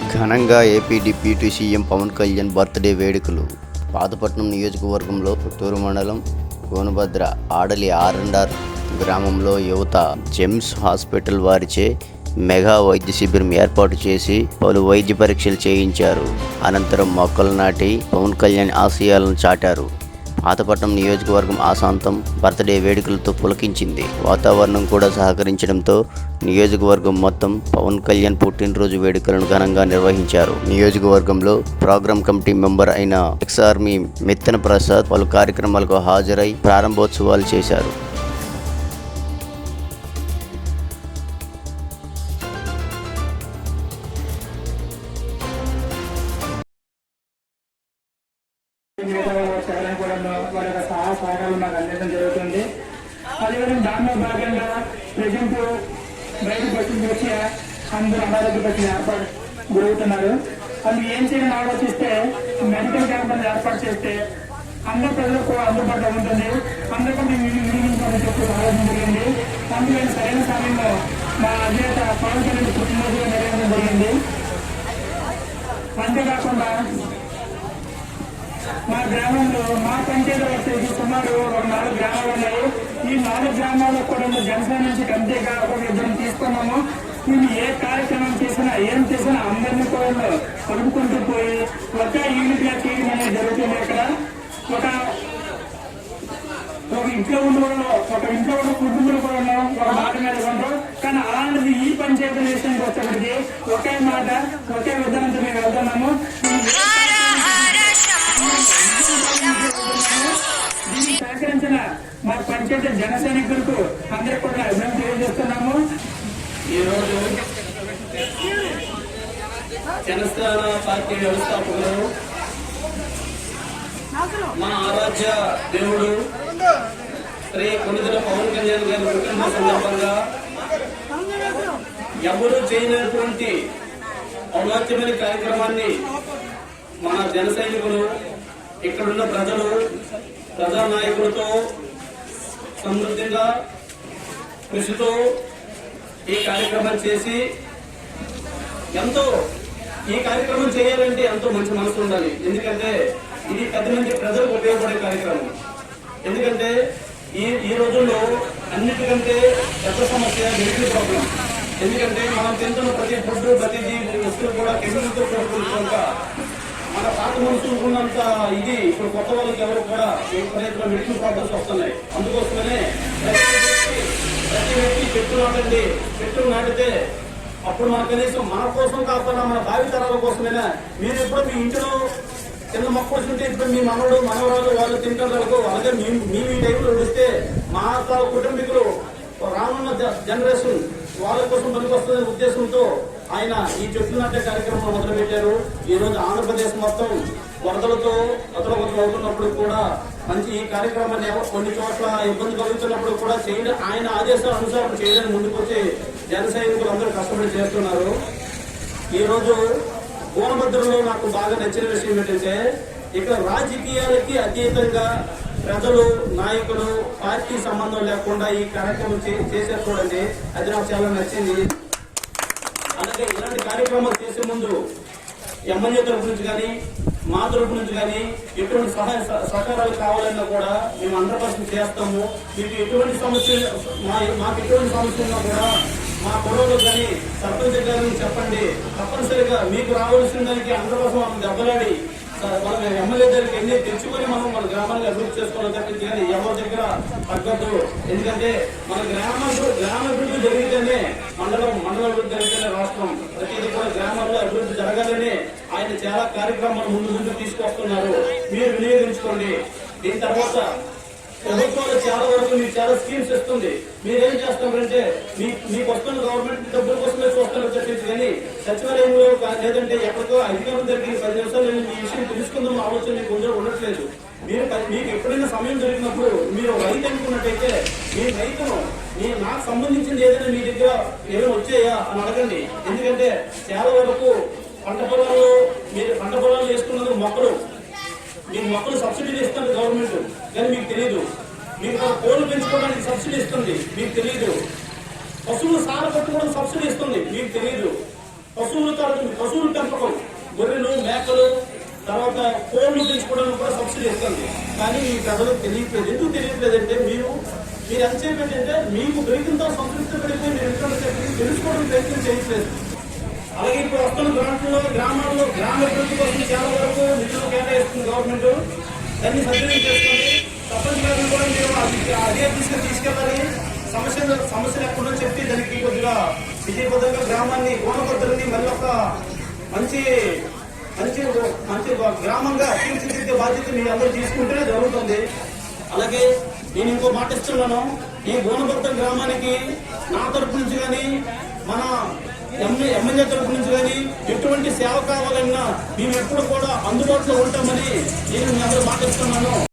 ఘనంగా AP deputy CM Pawan Kalyan birthday వేడుకలు. పాతపట్నం నియోజకవర్గంలో పుత్తూరు మండలం గోనుభద్ర ఆడలి ఆర్&ఆర్ గ్రామంలో యువత జెమ్స్ హాస్పిటల్ వారిచే మెగా వైద్య శిబిరం ఏర్పాటు చేసి పలు వైద్య పరీక్షలు చేయించారు. అనంతరం మొక్కలు నాటి పవన్ కళ్యాణ్ ఆశయాలను చాటారు. పాతపట్నం నియోజకవర్గం ఆశాంతం బర్త్డే వేడుకలతో పులకించింది. వాతావరణం కూడా సహకరించడంతో నియోజకవర్గం మొత్తం పవన్ కళ్యాణ్ పుట్టినరోజు వేడుకలను ఘనంగా నిర్వహించారు. నియోజకవర్గంలో ప్రోగ్రాం కమిటీ మెంబర్ అయిన ఎక్స్ ఆర్మీ మెత్తన ప్రసాద్ పలు కార్యక్రమాలకు హాజరై ప్రారంభోత్సవాలు చేశారు. వాళ్ళ యొక్క సహాయ సహకారాలు మాకు అందించడం జరుగుతుంది. అదేవిధంగా దానిలో భాగంగా ప్రజెంట్ బయట బస్సులు వచ్చి అందరూ అనారోగ్య బస్సులు ఏర్పాటు గురవుతున్నారు. అందుకు ఏం చేయాలని ఆలోచిస్తే మెడికల్ క్యాంపులను ఏర్పాటు చేస్తే అందరి ప్రజలకు అందుబాటులో ఉంటుంది. అందరికంటే వినియోగించాలని చెప్పి ఆలోచన జరిగింది. అందుకని సరైన సమయంలో మా అధినేత పవన్ కళ్యాణ్ పుట్టినరోజుగా నిర్వహించడం జరిగింది. అంతేకాకుండా మా గ్రామంలో మా పంచాయతీ వచ్చేసి సుమారు 4 గ్రామాలు ఉన్నాయి. ఈ 4 గ్రామాల్లో కూడా జనసేన నుంచి కంటేగా ఒక ఇద్దరం తీసుకున్నాము. మేము ఏ కార్యక్రమం చేసినా ఏం చేసినా అందరినీ కూడా కలుపుకుంటూ పోయి ఒక యూనిట్ గా చేయడం అనేది జరుగుతుంది. ఇక్కడ ఒక ఇంట్లో ఉన్న కుటుంబాలు కూడా ఉన్నాం, ఒక మాట మీద ఉంటాం. కానీ అలాంటిది ఈ పంచాయతీ విషయానికి వచ్చేప్పటికి ఒకే మాట ఒకే విధానంతో మేము వెళ్తున్నాము. దీన్ని సహకరించిన మా పంచాయతీ జన సైనికులకు అందరికీ కూడా మేము తెలియజేస్తున్నాము. ఈరోజు జనసేన పార్టీ వ్యవస్థాపకులు మా ఆరాధ్య దేవుడు శ్రీ కొణిదెల పవన్ కళ్యాణ్ గారి పుట్టినరోజు సందర్భంగా ఎవరూ చేయనటువంటి ఔన్నత్యమైన కార్యక్రమాన్ని మన జన సైనికులు ఇక్కడున్న ప్రజలు ప్రజానాయకులతో సమృద్ధిగా కృషితో ఈ కార్యక్రమం చేసి ఈ కార్యక్రమం చేయాలంటే ఎంతో మంచి మనసు ఉండాలి. ఎందుకంటే ఇది 10 మంది ప్రజలకు ఉపయోగపడే కార్యక్రమం. ఎందుకంటే ఈ రోజుల్లో అన్నిటికంటే పెద్ద సమస్య మెడికల్ ప్రాబ్లం. ఎందుకంటే మనం తింటున్న ప్రతి ఫుడ్ ప్రతిదీ వస్తువులు కూడా కెమికల్తో కనుక మన పాత మనుషులుకున్నంత ఇది ఇప్పుడు కొత్త వాళ్ళకి ఎవరు కూడా విపరీతంగా మెడికల్ ప్రాబ్లమ్స్ వస్తున్నాయి. అందుకోసమనే ప్రతి వ్యక్తి చెట్లు నాటితే అప్పుడు మన కనీసం మన కోసం కాకుండా మన భావితరాల కోసమైనా మీరు ఎప్పుడు మీ ఇంట్లో చిన్న మొక్కలు తింటే ఇప్పుడు మీ మనవరాలు వాళ్ళు తింటారు. అలాగే మీ టైంలో నడిస్తే మా కుటుంబీకులు రానున్న జనరేషన్ వాళ్ళ కోసం పనికొస్తుందనే ఉద్దేశంతో ఆయన ఈ చెట్లు నాటే కార్యక్రమం మొదలుపెట్టారు. ఈ రోజు ఆంధ్రప్రదేశ్ మొత్తం వరదలతో అవుతున్నప్పుడు కూడా మంచి ఈ కార్యక్రమాన్ని కొన్ని చోట్ల ఇబ్బంది కలుగుతున్నప్పుడు కూడా చేయడం ఆయన ఆదేశాల అనుసారం చేయడానికి ముందుకొచ్చి జన సైనికులు అందరూ కష్టపడి చేస్తున్నారు. ఈ రోజు గోనభద్రలో నాకు బాగా నచ్చిన విషయం ఏంటంటే ఇక్కడ రాజకీయాలకి అతీతంగా ప్రజలు నాయకులు పార్టీ సంబంధం లేకుండా ఈ కార్యక్రమం చేశారు చూడండి, అది నాకు చాలా నచ్చింది. అలాగే ఇలాంటి కార్యక్రమాలు చేసే ముందు ఎమ్మెల్యే తరఫు నుంచి కానీ మా తరఫు నుంచి కానీ ఎటువంటి సహాయ సహకారాలు కావాలన్నా కూడా మేము 100% చేస్తాము. మీకు ఎటువంటి సమస్య మాకు ఎటువంటి సమస్య ఉన్నా కూడా మా కుర్రోళ్ళు కానీ సర్పంచ్ గారిని చెప్పండి. తప్పనిసరిగా మీకు రావాల్సిన దానికి 100% మనం దెబ్బలాడి మనం ఎమ్మెల్యే దగ్గరికి ఎన్ని తెచ్చుకొని మనం మన గ్రామాన్ని అభివృద్ధి చేసుకోవాలి తప్పించి కానీ ఎవరి దగ్గర తగ్గద్దు. ఎందుకంటే మన గ్రామాభివృద్ధి జరిగితేనే మండల అభివృద్ధి జరిగితేనే రాష్ట్రం. ప్రతిదీ కూడా గ్రామాల్లో అభివృద్ధి జరగాలని ఆయన చాలా కార్యక్రమాలు ముందు తీసుకొస్తున్నారు. మీరు వినియోగించుకోండి. దీని తర్వాత ప్రభుత్వాలు చాలా వరకు మీకు చాలా స్కీమ్స్ ఇస్తుంది. మీరేం చేస్తారంటే మీకు వస్తున్న గవర్నమెంట్ డబ్బుల కోసమే చూస్తున్నారు తప్పించి కానీ సచివాలయంలో లేదంటే ఎక్కడికో అధికారం దగ్గర 10 నిమిషాలు ఈ విషయం తెలుసుకుందాం ఆలోచన మీకు ఉండట్లేదు. మీకు ఎప్పుడైనా సమయం దొరికినప్పుడు మీరు రైతు అనుకున్నట్టయితే మీ రైతును నాకు సంబంధించింది ఏదైనా మీ దగ్గర ఏమైనా వచ్చాయా అని అడగండి. ఎందుకంటే చాలా వరకు పంట పొలాలు వేసుకున్నందుకు మొక్కలు సబ్సిడీలు ఇస్తుంది గవర్నమెంట్, కానీ మీకు తెలియదు. మీకు కోళ్ళు పెంచుకోవడానికి సబ్సిడీ ఇస్తుంది, మీకు తెలియదు. పశువులు సార పట్టుకోవడానికి సబ్సిడీ ఇస్తుంది, మీకు తెలియదు. పశువుల పెంపకం గొర్రెలు మేకలు తర్వాత కోళ్ళు పెంచుకోవడానికి కూడా సబ్సిడీ ఇస్తుంది. కానీ ఈ ప్రజలకు తెలియట్లేదు. ఎందుకు తెలియట్లేదంటే మీరు ఎంతసేపు ఏంటంటే మీకు దొరికినంత సంతృప్తి పడితే మీరు ఎంత తెలుసుకోవడం ప్రయత్నం చేయట్లేదు. అలాగే ఇప్పుడు వస్తున్న గ్రాంట్లో గ్రామాల్లో గ్రామ అభివృద్ధి కోసం చాలా వరకు నిధులు కేటాయిస్తుంది గవర్నమెంట్. దాన్ని సద్వినియోగం చేసుకోండి. తప్పనిసరిగా కూడా మీరు అదే తీసుకెళ్ళాలి. సమస్యలు ఎక్కడో చెప్పి దానికి కొద్దిగా విజయబద్ధంగా గ్రామాన్ని గోనపద్ధతిని మళ్ళీ ఒక మంచి మంచి మంచి గ్రామంగా తీర్చిదిద్దే బాధ్యత మీరు అందరూ తీసుకుంటేనే జరుగుతుంది. అలాగే నేను ఇంకో మాట ఇస్తున్నాను. ఈ గోనపద్ధం గ్రామానికి నా తరపు నుంచి కానీ మన ఎమ్మెల్యే తరపు నుంచి కానీ ఎటువంటి సేవ కావాలన్నా మేము ఎప్పుడు కూడా అందుబాటులో ఉంటామని నేను మీ అందరూ మాట ఇస్తున్నాను.